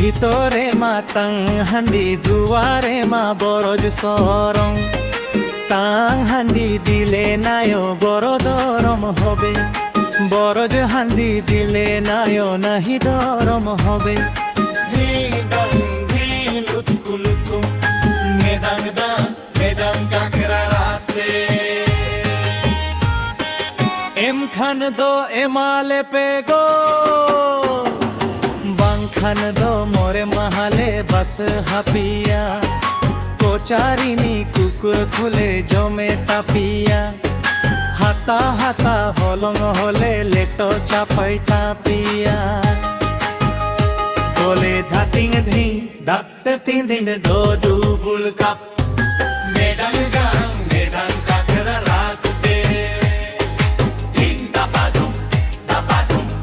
ভিতরে মা তাং হান্দি দুয়ারে মা বরজ সরং তাং হান্দি দিলে নায় বড় দরম হবে বরজ হান্দি দিলে নায় নাহি দরম হবে এম খান দো এমালে পেগো খান দো মোরে মহালে বাস হাপিয়া কোচারিনি কুকুর খুলে জমে তাপিয়া হাতা হাতা হলং হলে লেটো চাপাই তাপিয়া বলে ধাতিং ধি দাঁতে তিন দিন দো ডুবুল কাপ মেডাং গাং মেডাং কাকরা রাস্তে ধিং দাপাদুম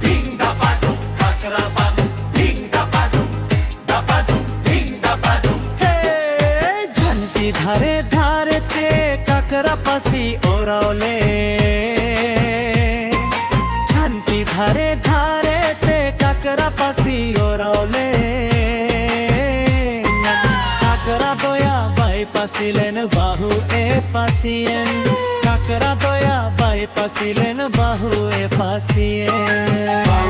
ধিং দাপাদুম কাকরা ধারে ধারেতে কাকরা পাসি ওরাওলে ঝান্তি ধারে ধারেতে কাকরা পাসি ওরাওলে কাকরা দয়া বাই পাসিলেন বাহু এ পাসিয়েন কাকরা দয়া বাই পাসিলেন বাহু এ পাসিয়েন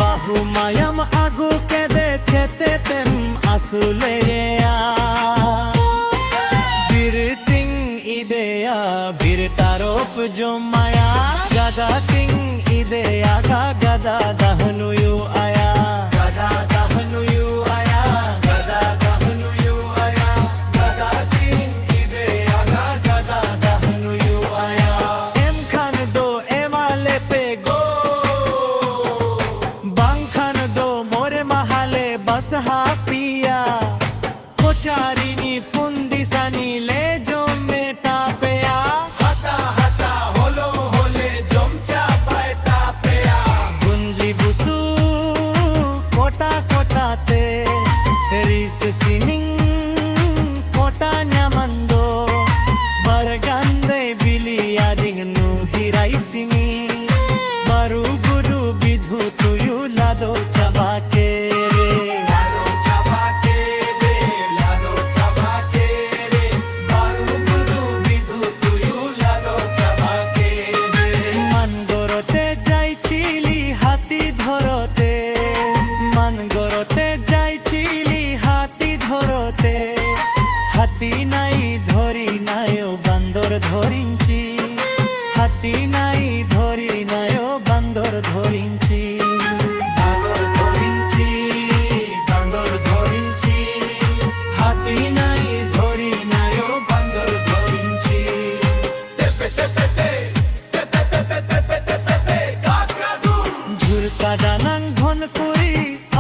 bahu mayam agu ke de chete tem asule birting ideya birtarop jomaya gada ting ideya ga gada dahnu yu aya gada dahnu yu aya gada dahnu yu aya gada ting ideya ga gada dahnu yu aya em khan do emale pe go bang khan do more mahale bas ha piya kocharini pundisani le jome tapeya hata hata holo hole jomcha pai tapeya gunji busu kota kota te ris sining kota nyamando bargande biliya dingnu hirai simi baru guru bidhu tuyu lado chabake re lado chabake re lado chabake re baru guru bidhu tuyu lado chabake re man gorote jaichili hati dhorote man gorote jaichili hati dhorote hati nai dhori nayo bandor ধরিঞ্চি হাতি নাই ধরি নায়ো বান্দর ধরিঞ্চি বান্দর ধরিঞ্চি বান্দর ধরিঞ্চি হাতি নাই ধরি নায়ো বান্দর ধরিঞ্চি Tepe Tepe Tepe Tepe Tepe Tepe কাকরাদু ঝুরকা ডানাং ঘন করি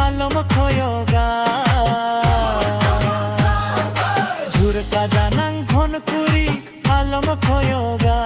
আলম খয়গা ঝুরকা ডানাং ঘন করি আলম খয়গা